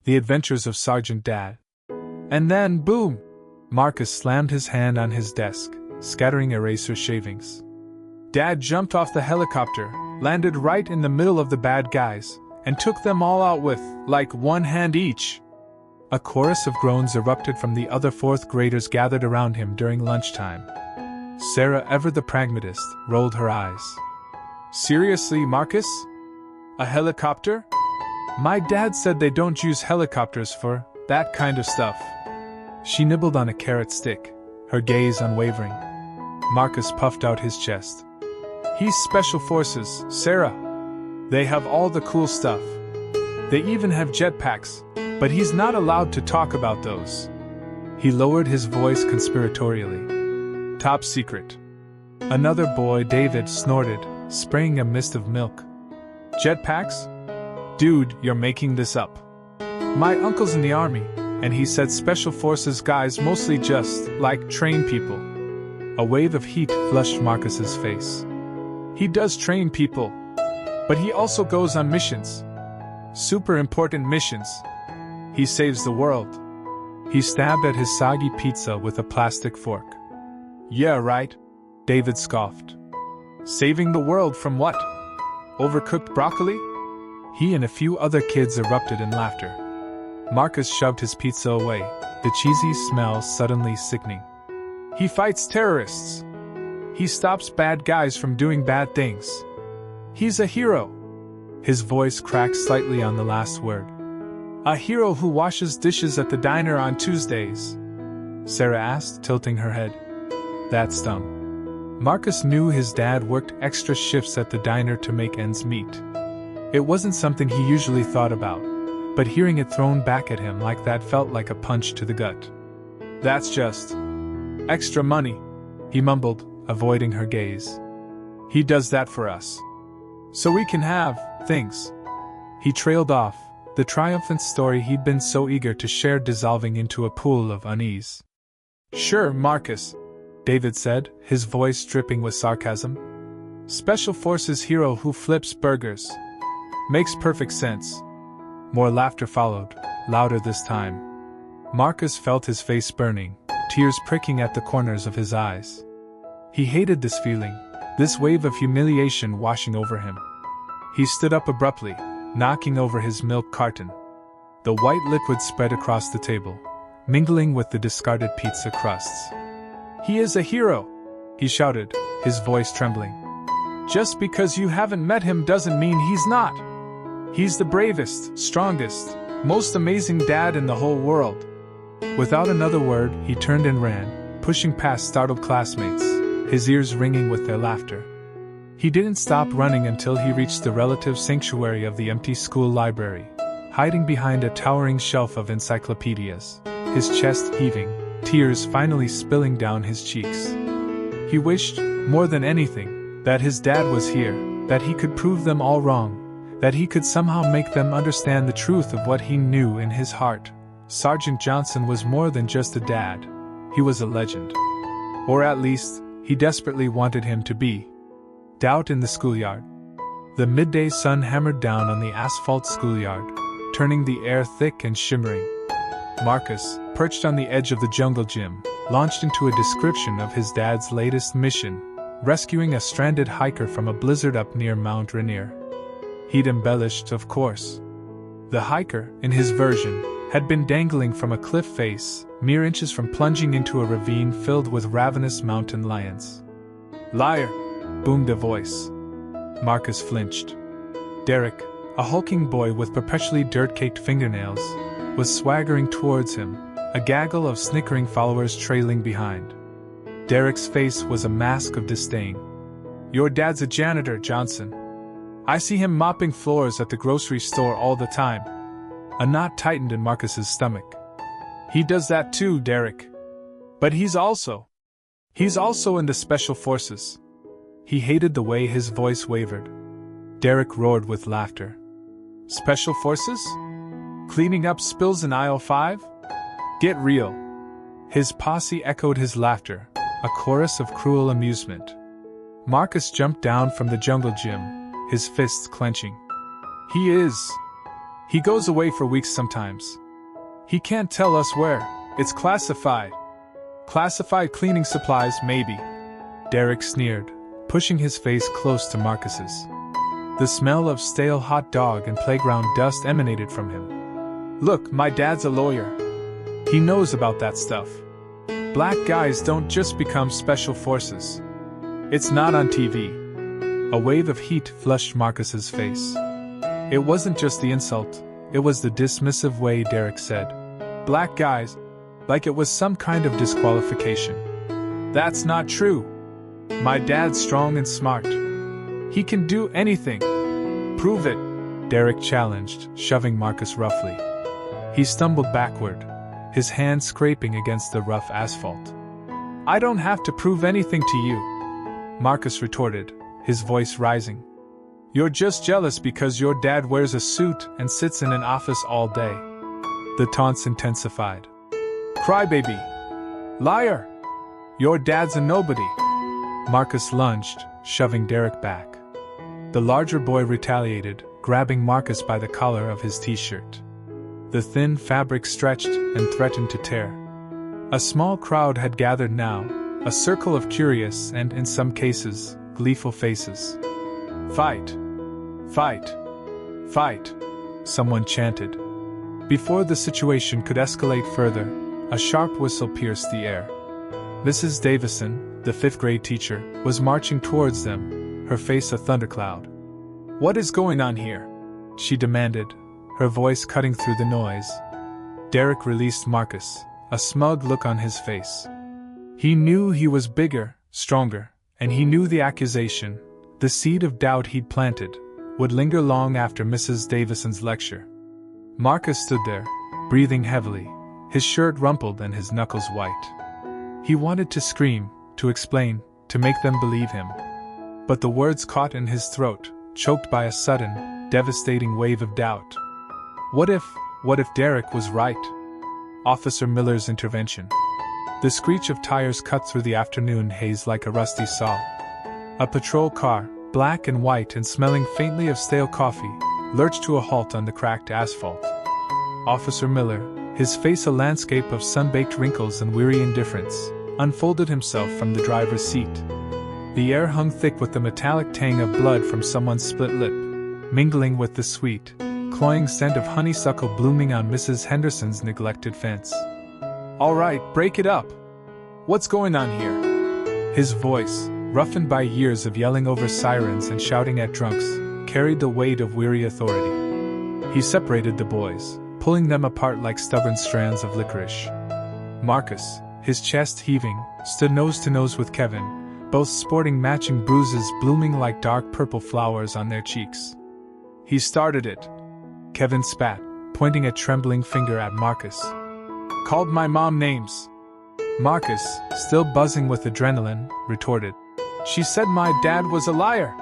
The Adventures of Sergeant Dad. And then, boom! Marcus slammed his hand on his desk, scattering eraser shavings. Dad jumped off the helicopter, landed right in the middle of the bad guys, and took them all out with, like, one hand each. A chorus of groans erupted from the other fourth graders gathered around him during lunchtime. Sarah, ever the pragmatist, rolled her eyes. Seriously, Marcus? A helicopter? My dad said they don't use helicopters for that kind of stuff. She nibbled on a carrot stick, her gaze unwavering. Marcus puffed out his chest. He's Special Forces, Sarah. They have all the cool stuff. They even have jetpacks, but he's not allowed to talk about those. He lowered his voice conspiratorially. Top secret. Another boy, David, snorted, spraying a mist of milk. Jetpacks? Dude, you're making this up. My uncle's in the army, and he said Special Forces guys mostly just, like, train people. A wave of heat flushed Marcus's face. He does train people, but he also goes on missions. Super important missions. He saves the world. He stabbed at his soggy pizza with a plastic fork. Yeah, right, David scoffed. Saving the world from what? Overcooked broccoli? He and a few other kids erupted in laughter. Marcus shoved his pizza away, the cheesy smell suddenly sickening. He fights terrorists. He stops bad guys from doing bad things. He's a hero. His voice cracked slightly on the last word. A hero who washes dishes at the diner on Tuesdays? Sarah asked, tilting her head. That stung. Marcus knew his dad worked extra shifts at the diner to make ends meet. It wasn't something he usually thought about, but hearing it thrown back at him like that felt like a punch to the gut. That's just extra money, he mumbled, avoiding her gaze. He does that for us. So we can have things. He trailed off, the triumphant story he'd been so eager to share dissolving into a pool of unease. Sure, Marcus, David said, his voice dripping with sarcasm. Special Forces hero who flips burgers. Makes perfect sense. More laughter followed, louder this time. Marcus felt his face burning, tears pricking at the corners of his eyes. He hated this feeling, this wave of humiliation washing over him. He stood up abruptly, knocking over his milk carton. The white liquid spread across the table, mingling with the discarded pizza crusts. He is a hero, he shouted, his voice trembling. Just because you haven't met him doesn't mean he's not. He's the bravest, strongest, most amazing dad in the whole world. Without another word, he turned and ran, pushing past startled classmates, his ears ringing with their laughter. He didn't stop running until he reached the relative sanctuary of the empty school library, hiding behind a towering shelf of encyclopedias, his chest heaving, tears finally spilling down his cheeks. He wished, more than anything, that his dad was here, that he could prove them all wrong, that he could somehow make them understand the truth of what he knew in his heart. Sergeant Johnson was more than just a dad. He was a legend. Or at least, he desperately wanted him to be. Doubt in the schoolyard. The midday sun hammered down on the asphalt schoolyard, turning the air thick and shimmering. Marcus, perched on the edge of the jungle gym, launched into a description of his dad's latest mission, rescuing a stranded hiker from a blizzard up near Mount Rainier. He'd embellished, of course. The hiker, in his version, had been dangling from a cliff face, mere inches from plunging into a ravine filled with ravenous mountain lions. Liar! Boomed a voice. Marcus flinched. Derek, a hulking boy with perpetually dirt-caked fingernails, was swaggering towards him, a gaggle of snickering followers trailing behind. Derek's face was a mask of disdain. Your dad's a janitor, Johnson. I see him mopping floors at the grocery store all the time. A knot tightened in Marcus's stomach. He does that too, Derek. But he's also in the Special Forces. He hated the way his voice wavered. Derek roared with laughter. Special Forces? Cleaning up spills in aisle 5? Get real. His posse echoed his laughter, a chorus of cruel amusement. Marcus jumped down from the jungle gym, his fists clenching. He is. He goes away for weeks sometimes. He can't tell us where. It's classified. Classified cleaning supplies, maybe. Derek sneered, pushing his face close to Marcus's. The smell of stale hot dog and playground dust emanated from him. Look, my dad's a lawyer. He knows about that stuff. Black guys don't just become special forces. It's not on TV. A wave of heat flushed Marcus's face. It wasn't just the insult, it was the dismissive way Derek said, "Black guys," like it was some kind of disqualification. That's not true. My dad's strong and smart. He can do anything. Prove it, Derek challenged, shoving Marcus roughly. He stumbled backward, his hand scraping against the rough asphalt. I don't have to prove anything to you, Marcus retorted, his voice rising. You're just jealous because your dad wears a suit and sits in an office all day. The taunts intensified. Crybaby! Liar! Your dad's a nobody! Marcus lunged, shoving Derek back. The larger boy retaliated, grabbing Marcus by the collar of his t-shirt. The thin fabric stretched and threatened to tear. A small crowd had gathered now, a circle of curious and, in some cases, gleeful faces. Fight! Fight! Fight! Someone chanted. Before the situation could escalate further, a sharp whistle pierced the air. Mrs. Davison, the fifth-grade teacher, was marching towards them, her face a thundercloud. What is going on here? She demanded, her voice cutting through the noise. Derek released Marcus, a smug look on his face. He knew he was bigger, stronger, and he knew the accusation, the seed of doubt he'd planted, would linger long after Mrs. Davison's lecture. Marcus stood there, breathing heavily, his shirt rumpled and his knuckles white. He wanted to scream, to explain, to make them believe him. But the words caught in his throat, choked by a sudden, devastating wave of doubt. What if Derek was right? Officer Miller's intervention. The screech of tires cut through the afternoon haze like a rusty saw. A patrol car, black and white and smelling faintly of stale coffee, lurched to a halt on the cracked asphalt. Officer Miller, his face a landscape of sun-baked wrinkles and weary indifference, unfolded himself from the driver's seat. The air hung thick with the metallic tang of blood from someone's split lip, mingling with the sweet, cloying scent of honeysuckle blooming on Mrs. Henderson's neglected fence. All right, break it up. What's going on here? His voice, roughened by years of yelling over sirens and shouting at drunks, carried the weight of weary authority. He separated the boys, pulling them apart like stubborn strands of licorice. Marcus, his chest heaving, stood nose to nose with Kevin, both sporting matching bruises blooming like dark purple flowers on their cheeks. He started it. Kevin spat, pointing a trembling finger at Marcus. Called my mom names. Marcus, still buzzing with adrenaline, retorted. She said my dad was a liar.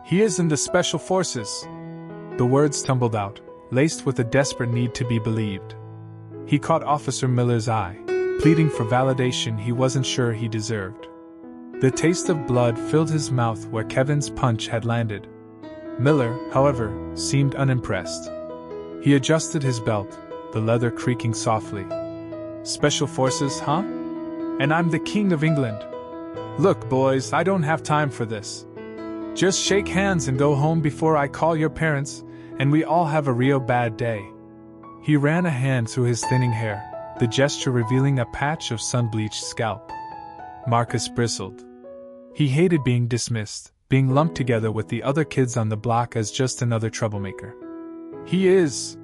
He is in the special forces. The words tumbled out, laced with a desperate need to be believed. He caught Officer Miller's eye, pleading for validation he wasn't sure he deserved. The taste of blood filled his mouth where Kevin's punch had landed. Miller, however, seemed unimpressed. He adjusted his belt, the leather creaking softly. Special forces, huh? And I'm the King of England. Look, boys, I don't have time for this. Just shake hands and go home before I call your parents, and we all have a real bad day. He ran a hand through his thinning hair, the gesture revealing a patch of sun-bleached scalp. Marcus bristled. He hated being dismissed, being lumped together with the other kids on the block as just another troublemaker. He's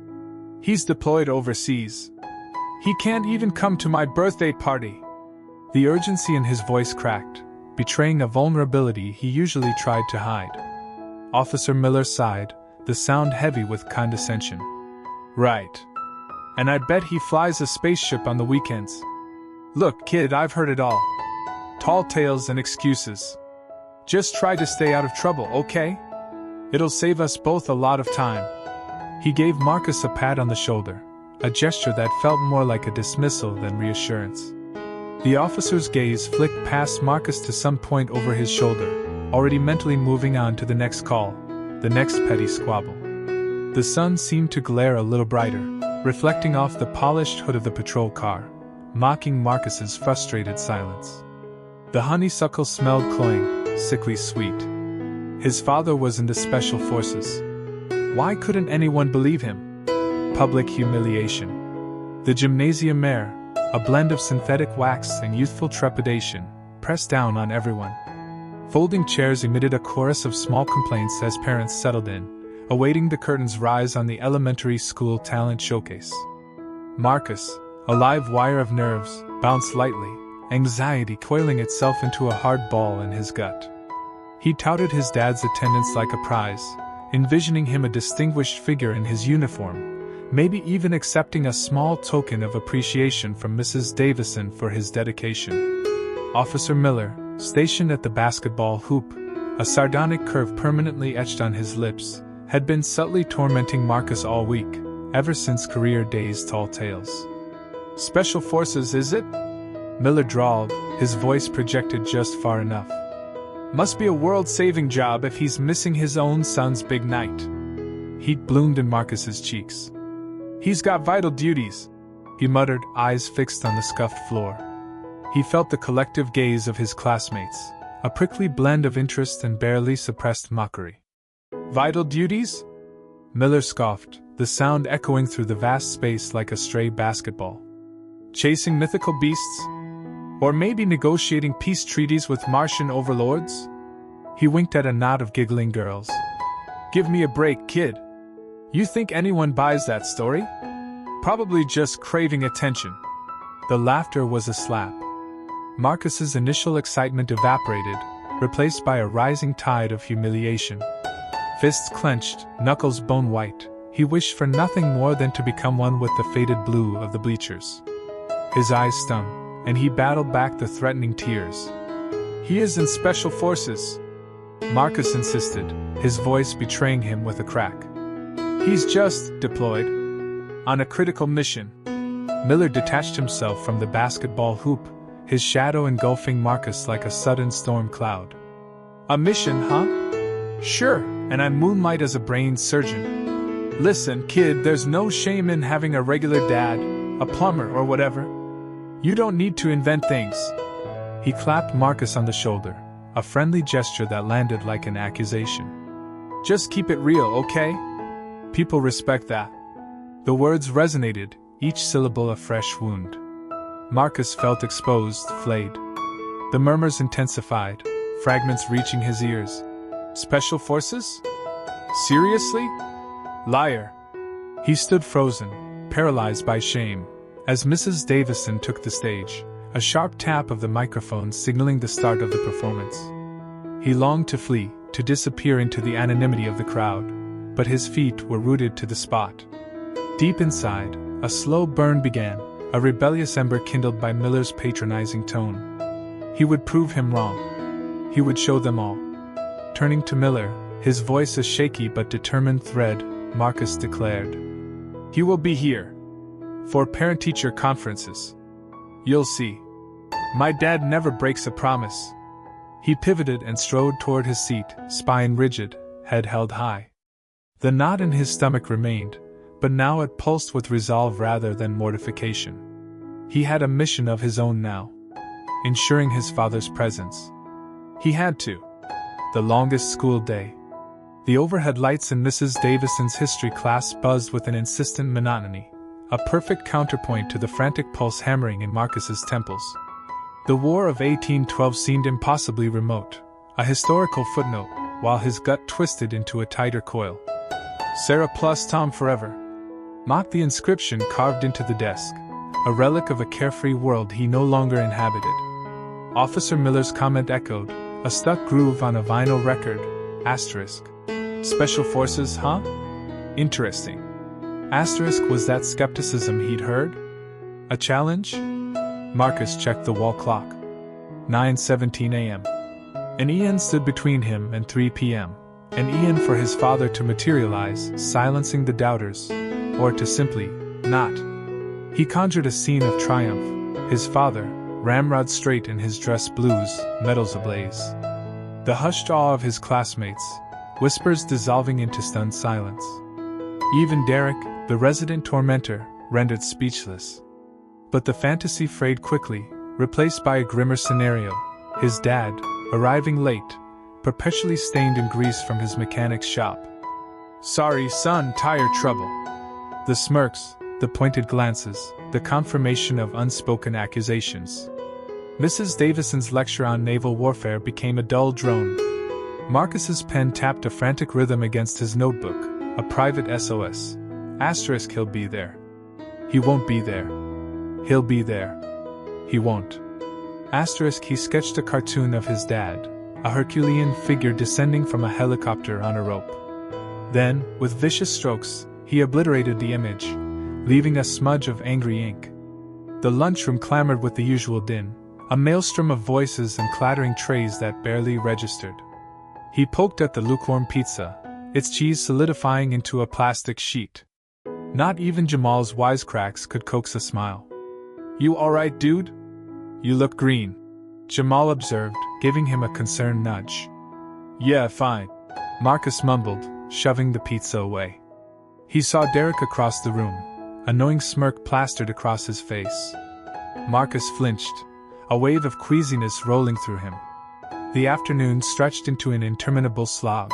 deployed overseas. He can't even come to my birthday party. The urgency in his voice cracked, betraying a vulnerability he usually tried to hide. Officer Miller sighed, the sound heavy with condescension. Right. And I bet he flies a spaceship on the weekends. Look, kid, I've heard it all. Tall tales and excuses. Just try to stay out of trouble, okay? It'll save us both a lot of time. He gave Marcus a pat on the shoulder, a gesture that felt more like a dismissal than reassurance. The officer's gaze flicked past Marcus to some point over his shoulder, already mentally moving on to the next call, the next petty squabble. The The sun seemed to glare a little brighter, reflecting off the polished hood of the patrol car, mocking Marcus's frustrated silence. The honeysuckle smelled cloying, sickly sweet. His father was in the Special Forces. Why couldn't anyone believe him? Public humiliation. The gymnasium air, a blend of synthetic wax and youthful trepidation, pressed down on everyone. Folding chairs emitted a chorus of small complaints as parents settled in, awaiting the curtain's rise on the elementary school talent showcase. Marcus, a live wire of nerves, bounced lightly, anxiety coiling itself into a hard ball in his gut. He touted his dad's attendance like a prize, envisioning him a distinguished figure in his uniform, maybe even accepting a small token of appreciation from Mrs. Davison for his dedication. Officer Miller, stationed at the basketball hoop, a sardonic curve permanently etched on his lips, had been subtly tormenting Marcus all week, ever since career days' tall tales. "Special Forces, is it?" Miller drawled, his voice projected just far enough. "Must be a world-saving job if he's missing his own son's big night." Heat bloomed in Marcus's cheeks. "He's got vital duties," he muttered, eyes fixed on the scuffed floor. He felt the collective gaze of his classmates, a prickly blend of interest and barely suppressed mockery. "Vital duties?" Miller scoffed, the sound echoing through the vast space like a stray basketball. "Chasing mythical beasts? Or maybe negotiating peace treaties with Martian overlords?" He winked at a knot of giggling girls. "Give me a break, kid. You think anyone buys that story? Probably just craving attention." The laughter was a slap. Marcus's initial excitement evaporated, replaced by a rising tide of humiliation. Fists clenched, knuckles bone white, he wished for nothing more than to become one with the faded blue of the bleachers. His eyes stung, and he battled back the threatening tears. "He is in Special Forces," Marcus insisted, his voice betraying him with a crack. "He's just deployed on a critical mission." Miller detached himself from the basketball hoop, his shadow engulfing Marcus like a sudden storm cloud. "A mission, huh? Sure, and I'm moonlight as a brain surgeon. Listen, kid, there's no shame in having a regular dad, a plumber or whatever. You don't need to invent things." He clapped Marcus on the shoulder, a friendly gesture that landed like an accusation. "Just keep it real, okay? People respect that." The words resonated, each syllable a fresh wound. Marcus felt exposed, flayed. The murmurs intensified, fragments reaching his ears. "Special Forces? Seriously? Liar." He stood frozen, paralyzed by shame, as Mrs. Davison took the stage, a sharp tap of the microphone signaling the start of the performance. He longed to flee, to disappear into the anonymity of the crowd, but his feet were rooted to the spot. Deep inside, a slow burn began, a rebellious ember kindled by Miller's patronizing tone. He would prove him wrong. He would show them all. Turning to Miller, his voice a shaky but determined thread, Marcus declared, "He will be here for parent-teacher conferences. You'll see. My dad never breaks a promise." He pivoted and strode toward his seat, spine rigid, head held high. The knot in his stomach remained, but now it pulsed with resolve rather than mortification. He had a mission of his own now, ensuring his father's presence. He had to. The longest school day. The overhead lights in Mrs. Davison's history class buzzed with an insistent monotony, a perfect counterpoint to the frantic pulse hammering in Marcus's temples. The War of 1812 seemed impossibly remote, a historical footnote, while his gut twisted into a tighter coil. "Sarah plus Tom forever," mocked the inscription carved into the desk, a relic of a carefree world he no longer inhabited. Officer Miller's comment echoed, a stuck groove on a vinyl record, asterisk. "Special Forces, huh? Interesting." Asterisk, was that skepticism he'd heard? A challenge? Marcus checked the wall clock. 9:17 a.m. An eon stood between him and 3 p.m., an eon for his father to materialize, silencing the doubters, or to simply not. He conjured a scene of triumph, his father, ramrod straight in his dress blues, medals ablaze. The hushed awe of his classmates, whispers dissolving into stunned silence. Even Derek, the resident tormentor, rendered speechless. But the fantasy frayed quickly, replaced by a grimmer scenario: his dad, arriving late, perpetually stained in grease from his mechanic's shop. "Sorry, son, tire trouble." The smirks, the pointed glances, the confirmation of unspoken accusations. Mrs. Davison's lecture on naval warfare became a dull drone. Marcus's pen tapped a frantic rhythm against his notebook, a private SOS. Asterisk, he'll be there. He won't be there. He'll be there. He won't. Asterisk, he sketched a cartoon of his dad, a Herculean figure descending from a helicopter on a rope. Then, with vicious strokes, he obliterated the image, leaving a smudge of angry ink. The lunchroom clamored with the usual din, a maelstrom of voices and clattering trays that barely registered. He poked at the lukewarm pizza, its cheese solidifying into a plastic sheet. Not even Jamal's wisecracks could coax a smile. "You alright, dude? You look green," Jamal observed, giving him a concerned nudge. "Yeah, fine," Marcus mumbled, shoving the pizza away. He saw Derek across the room, a knowing smirk plastered across his face. Marcus flinched, a wave of queasiness rolling through him. The afternoon stretched into an interminable slog.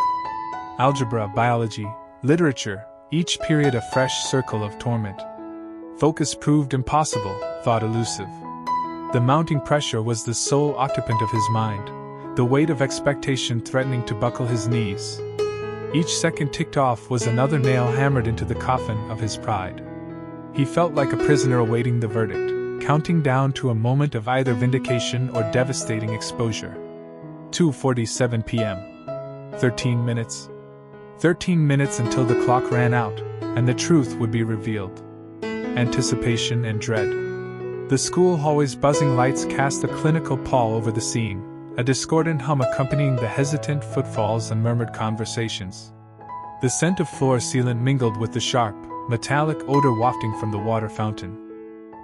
Algebra, biology, literature, each period a fresh circle of torment. Focus proved impossible, thought elusive. The mounting pressure was the sole occupant of his mind, the weight of expectation threatening to buckle his knees. Each second ticked off was another nail hammered into the coffin of his pride. He felt like a prisoner awaiting the verdict, counting down to a moment of either vindication or devastating exposure. 2:47 p.m. 13 minutes. 13 minutes until the clock ran out, and the truth would be revealed. Anticipation and dread. The school hallway's buzzing lights cast a clinical pall over the scene, a discordant hum accompanying the hesitant footfalls and murmured conversations. The scent of floor sealant mingled with the sharp, metallic odor wafting from the water fountain.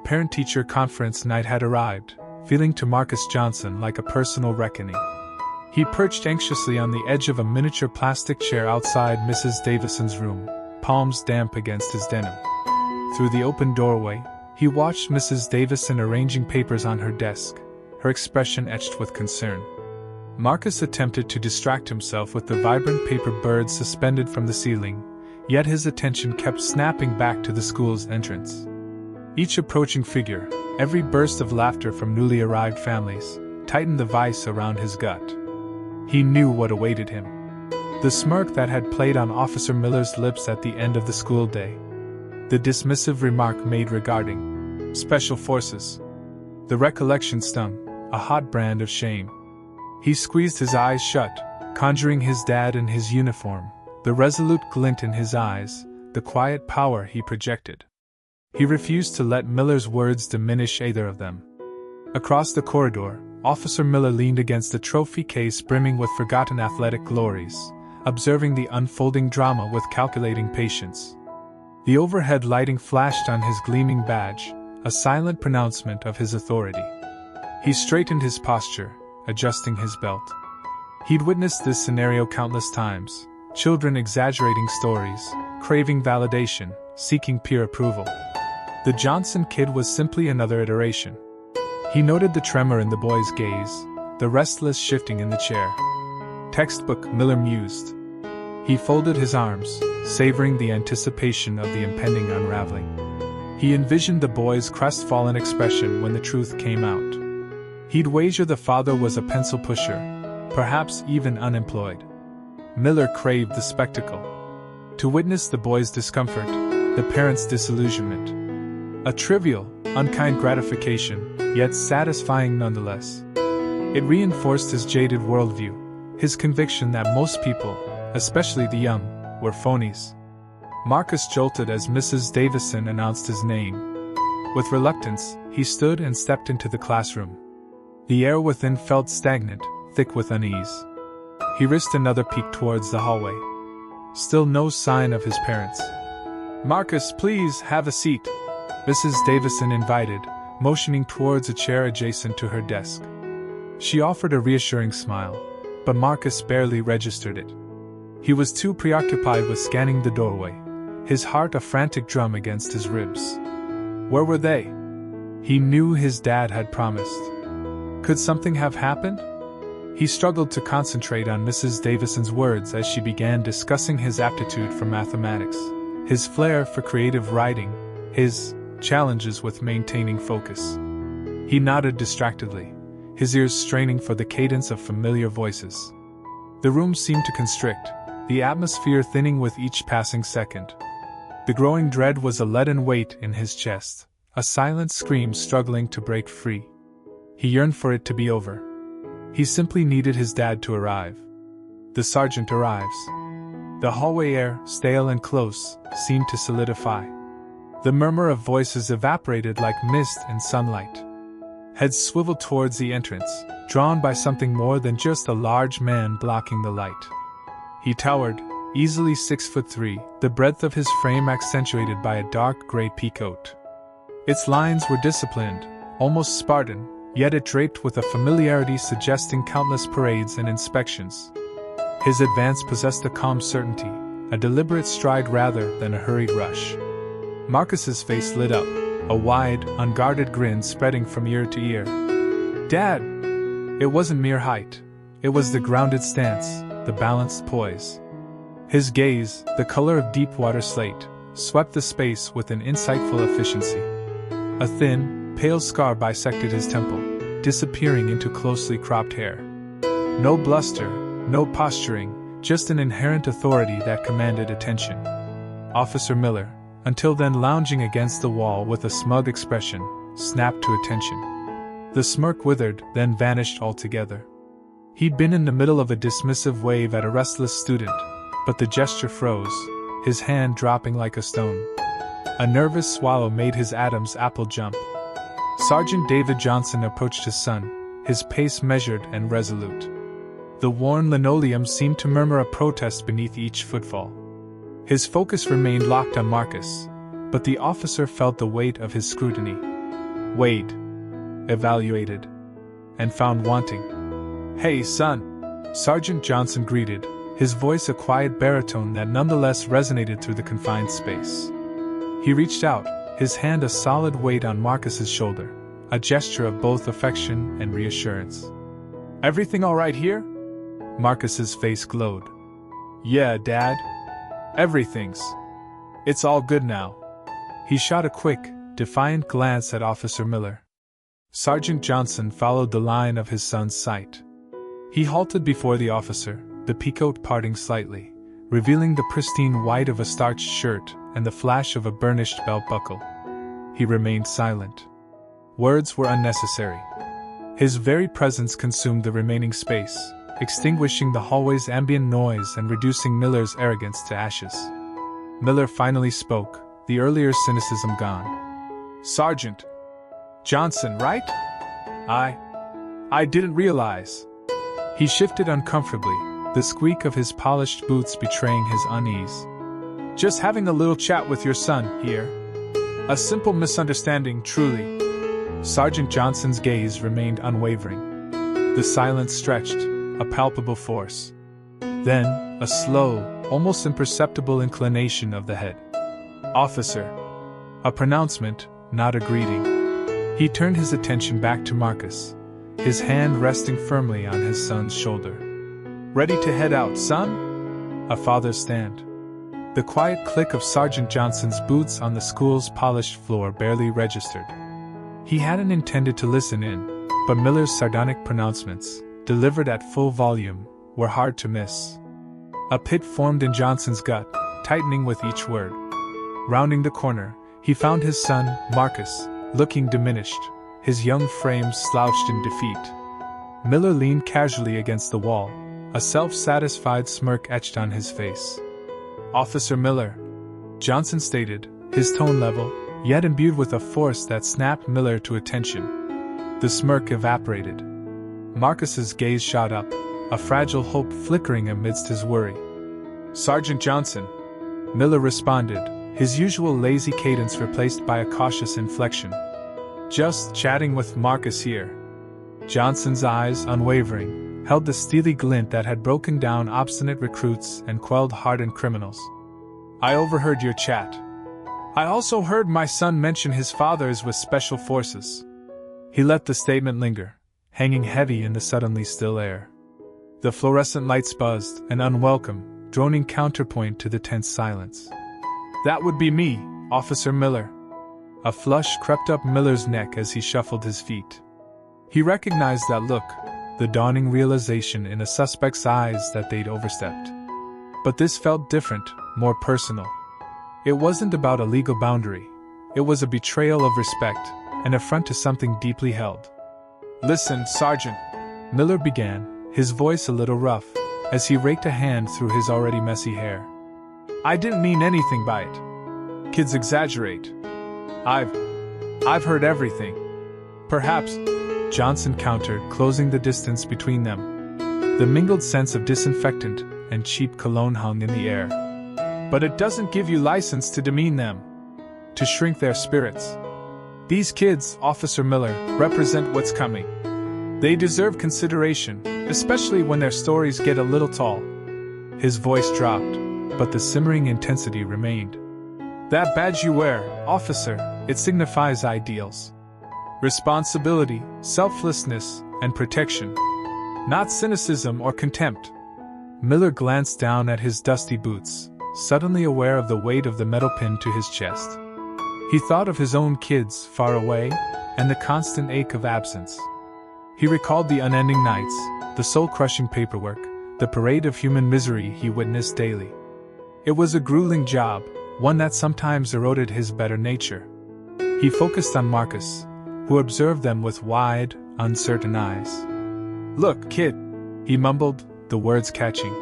Parent-teacher conference night had arrived, feeling to Marcus Johnson like a personal reckoning. He perched anxiously on the edge of a miniature plastic chair outside Mrs. Davison's room, palms damp against his denim. Through the open doorway, he watched Mrs. Davison arranging papers on her desk, her expression etched with concern. Marcus attempted to distract himself with the vibrant paper birds suspended from the ceiling, yet his attention kept snapping back to the school's entrance. Each approaching figure, every burst of laughter from newly arrived families, tightened the vice around his gut. He knew what awaited him. The smirk that had played on Officer Miller's lips at the end of the school day. The dismissive remark made regarding Special Forces. The recollection stung, a hot brand of shame. He squeezed his eyes shut, conjuring his dad in his uniform, the resolute glint in his eyes, the quiet power he projected. He refused to let Miller's words diminish either of them. Across the corridor, Officer Miller leaned against a trophy case brimming with forgotten athletic glories, observing the unfolding drama with calculating patience. The overhead lighting flashed on his gleaming badge, a silent pronouncement of his authority. He straightened his posture, adjusting his belt. He'd witnessed this scenario countless times, children exaggerating stories, craving validation, seeking peer approval. The Johnson kid was simply another iteration. He noted the tremor in the boy's gaze, the restless shifting in the chair. Textbook, Miller mused. He folded his arms, savoring the anticipation of the impending unraveling. He envisioned the boy's crestfallen expression when the truth came out. He'd wager the father was a pencil pusher, perhaps even unemployed. Miller craved the spectacle. To witness the boy's discomfort, the parents' disillusionment. A trivial, unkind gratification, yet satisfying nonetheless. It reinforced his jaded worldview, his conviction that most people, especially the young, were phonies. Marcus jolted as Mrs. Davison announced his name. With reluctance, he stood and stepped into the classroom. The air within felt stagnant, thick with unease. He risked another peek towards the hallway. Still no sign of his parents. "Marcus, please, have a seat," Mrs. Davison invited, motioning towards a chair adjacent to her desk. She offered a reassuring smile, but Marcus barely registered it. He was too preoccupied with scanning the doorway, his heart a frantic drum against his ribs. Where were they? He knew his dad had promised. Could something have happened? He struggled to concentrate on Mrs. Davison's words as she began discussing his aptitude for mathematics, his flair for creative writing, his challenges with maintaining focus. He nodded distractedly, his ears straining for the cadence of familiar voices. The room seemed to constrict, the atmosphere thinning with each passing second. The growing dread was a leaden weight in his chest, a silent scream struggling to break free. He yearned for it to be over. He simply needed his dad to arrive. The sergeant arrives. The hallway air, stale and close, seemed to solidify. The murmur of voices evaporated like mist in sunlight. Heads swiveled towards the entrance, drawn by something more than just a large man blocking the light. He towered, easily 6'3", the breadth of his frame accentuated by a dark gray peacoat. Its lines were disciplined, almost Spartan, yet it draped with a familiarity suggesting countless parades and inspections. His advance possessed a calm certainty, a deliberate stride rather than a hurried rush. Marcus's face lit up, a wide, unguarded grin spreading from ear to ear. "Dad!" It wasn't mere height. It was the grounded stance, the balanced poise. His gaze, the color of deep-water slate, swept the space with an insightful efficiency. A thin, pale scar bisected his temple, disappearing into closely cropped hair. No bluster, no posturing, just an inherent authority that commanded attention. Officer Miller, until then lounging against the wall with a smug expression, snapped to attention. The smirk withered, then vanished altogether. He'd been in the middle of a dismissive wave at a restless student, but the gesture froze, his hand dropping like a stone. A nervous swallow made his Adam's apple jump. Sergeant David Johnson approached his son, his pace measured and resolute. The worn linoleum seemed to murmur a protest beneath each footfall. His focus remained locked on Marcus, but the officer felt the weight of his scrutiny. Weighed, evaluated, and found wanting. "Hey, son," Sergeant Johnson greeted, his voice a quiet baritone that nonetheless resonated through the confined space. He reached out, his hand a solid weight on Marcus's shoulder, a gesture of both affection and reassurance. "Everything all right here?" Marcus's face glowed. "Yeah, Dad. Everything's. It's all good now." He shot a quick, defiant glance at Officer Miller. Sergeant Johnson followed the line of his son's sight. He halted before the officer, the peacoat parting slightly, revealing the pristine white of a starched shirt and the flash of a burnished belt buckle. He remained silent. Words were unnecessary. His very presence consumed the remaining space, extinguishing the hallway's ambient noise and reducing Miller's arrogance to ashes. Miller finally spoke, the earlier cynicism gone. "Sergeant Johnson, right? I didn't realize." He shifted uncomfortably, the squeak of his polished boots betraying his unease. "Just having a little chat with your son, here. A simple misunderstanding, truly." Sergeant Johnson's gaze remained unwavering. The silence stretched, a palpable force. Then, a slow, almost imperceptible inclination of the head. "Officer." A pronouncement, not a greeting. He turned his attention back to Marcus, his hand resting firmly on his son's shoulder. "Ready to head out, son?" A father's stand. The quiet click of Sergeant Johnson's boots on the school's polished floor barely registered. He hadn't intended to listen in, but Miller's sardonic pronouncements, delivered at full volume, were hard to miss. A pit formed in Johnson's gut, tightening with each word. Rounding the corner, he found his son, Marcus, looking diminished, his young frame slouched in defeat. Miller leaned casually against the wall, a self-satisfied smirk etched on his face. "Officer Miller," Johnson stated, his tone level, yet imbued with a force that snapped Miller to attention. The smirk evaporated. Marcus's gaze shot up, a fragile hope flickering amidst his worry. "Sergeant Johnson," Miller responded, his usual lazy cadence replaced by a cautious inflection. "Just chatting with Marcus here." Johnson's eyes, unwavering, held the steely glint that had broken down obstinate recruits and quelled hardened criminals. I overheard your chat. I also heard my son mention his father is with special forces. He let the statement linger, hanging heavy in the suddenly still air. The fluorescent lights buzzed, an unwelcome, droning counterpoint to the tense silence. That would be me, Officer Miller. A flush crept up Miller's neck as he shuffled his feet. He recognized that look, the dawning realization in a suspect's eyes that they'd overstepped. But this felt different, more personal. It wasn't about a legal boundary. It was a betrayal of respect, an affront to something deeply held. Listen, Sergeant, Miller began, his voice a little rough, as he raked a hand through his already messy hair. I didn't mean anything by it. Kids exaggerate. I've heard everything. Perhaps, Johnson countered, closing the distance between them. The mingled sense of disinfectant and cheap cologne hung in the air. But it doesn't give you license to demean them, to shrink their spirits. These kids, Officer Miller, represent what's coming. They deserve consideration, especially when their stories get a little tall. His voice dropped, but the simmering intensity remained. That badge you wear, officer, it signifies ideals. Responsibility, selflessness, and protection. Not cynicism or contempt. Miller glanced down at his dusty boots, suddenly aware of the weight of the metal pin to his chest. He thought of his own kids far away, and the constant ache of absence. He recalled the unending nights, the soul-crushing paperwork, the parade of human misery he witnessed daily. It was a grueling job, one that sometimes eroded his better nature. He focused on Marcus, who observed them with wide, uncertain eyes. Look, kid, he mumbled, the words catching.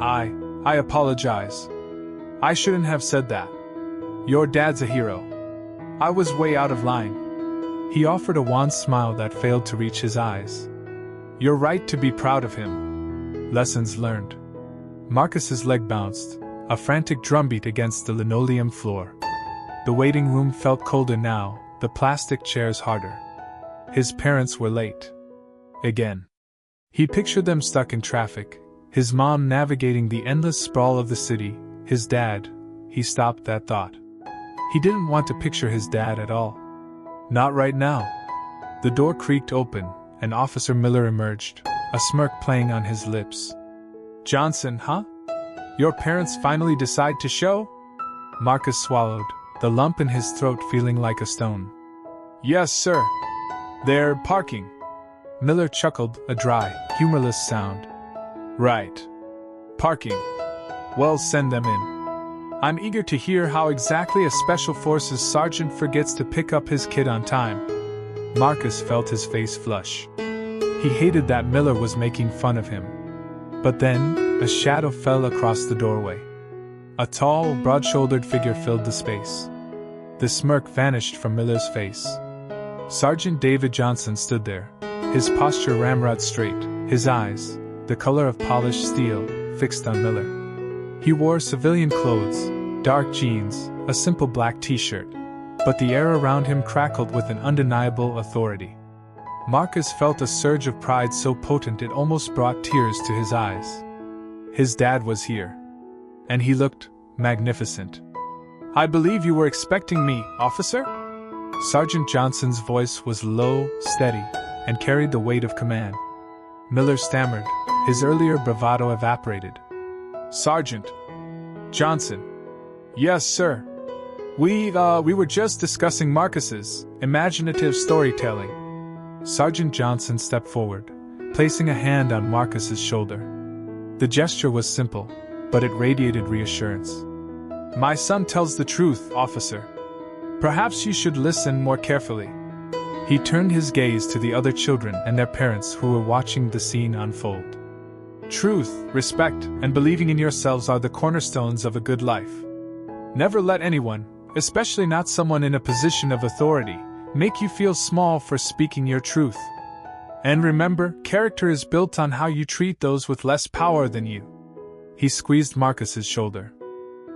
I apologize. I shouldn't have said that. Your dad's a hero. I was way out of line. He offered a wan smile that failed to reach his eyes. You're right to be proud of him. Lessons learned. Marcus's leg bounced, a frantic drumbeat against the linoleum floor. The waiting room felt colder now, the plastic chairs harder. His parents were late. Again. He pictured them stuck in traffic, his mom navigating the endless sprawl of the city, his dad. He stopped that thought. He didn't want to picture his dad at all. Not right now. The door creaked open, and Officer Miller emerged, a smirk playing on his lips. Johnson, huh? Your parents finally decide to show? Marcus swallowed, the lump in his throat feeling like a stone. Yes, sir. They're parking. Miller chuckled, a dry, humorless sound. Right. Parking. Well, send them in. I'm eager to hear how exactly a Special Forces sergeant forgets to pick up his kid on time. Marcus felt his face flush. He hated that Miller was making fun of him. But then, a shadow fell across the doorway. A tall, broad-shouldered figure filled the space. The smirk vanished from Miller's face. Sergeant David Johnson stood there, his posture ramrod straight, his eyes, the color of polished steel, fixed on Miller. He wore civilian clothes, dark jeans, a simple black t-shirt, but the air around him crackled with an undeniable authority. Marcus felt a surge of pride so potent it almost brought tears to his eyes. His dad was here. And he looked magnificent. I believe you were expecting me, officer? Sergeant Johnson's voice was low, steady, and carried the weight of command. Miller stammered, his earlier bravado evaporated. Sergeant Johnson. Yes, sir. We were just discussing Marcus's imaginative storytelling. Sergeant Johnson stepped forward, placing a hand on Marcus's shoulder. The gesture was simple, but it radiated reassurance. My son tells the truth, officer. Perhaps you should listen more carefully. He turned his gaze to the other children and their parents who were watching the scene unfold. Truth, respect, and believing in yourselves are the cornerstones of a good life. Never let anyone, especially not someone in a position of authority, make you feel small for speaking your truth. And remember, character is built on how you treat those with less power than you. He squeezed Marcus's shoulder.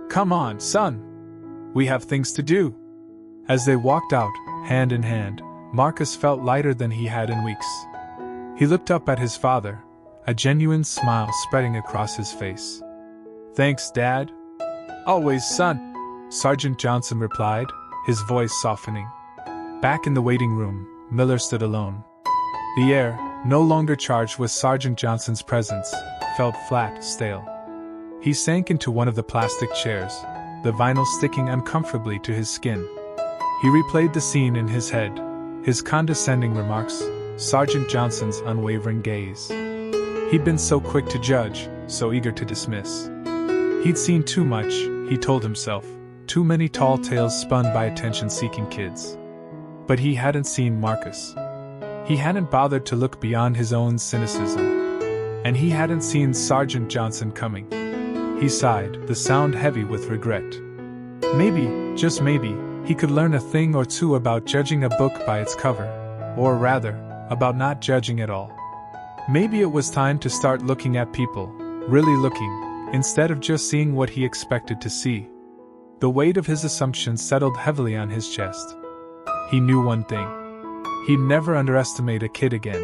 Come on, son. We have things to do. As they walked out, hand in hand, Marcus felt lighter than he had in weeks. He looked up at his father, a genuine smile spreading across his face. Thanks, Dad. Always, son, Sergeant Johnson replied, his voice softening. Back in the waiting room, Miller stood alone. The air, no longer charged with Sergeant Johnson's presence, felt flat, stale. He sank into one of the plastic chairs, the vinyl sticking uncomfortably to his skin. He replayed the scene in his head, his condescending remarks, Sergeant Johnson's unwavering gaze. He'd been so quick to judge, so eager to dismiss. He'd seen too much, he told himself, too many tall tales spun by attention-seeking kids. But he hadn't seen Marcus. He hadn't bothered to look beyond his own cynicism. And he hadn't seen Sergeant Johnson coming. He sighed, the sound heavy with regret. Maybe, just maybe, he could learn a thing or two about judging a book by its cover. Or rather, about not judging at all. Maybe it was time to start looking at people, really looking, instead of just seeing what he expected to see. The weight of his assumptions settled heavily on his chest. He knew one thing. He'd never underestimate a kid again.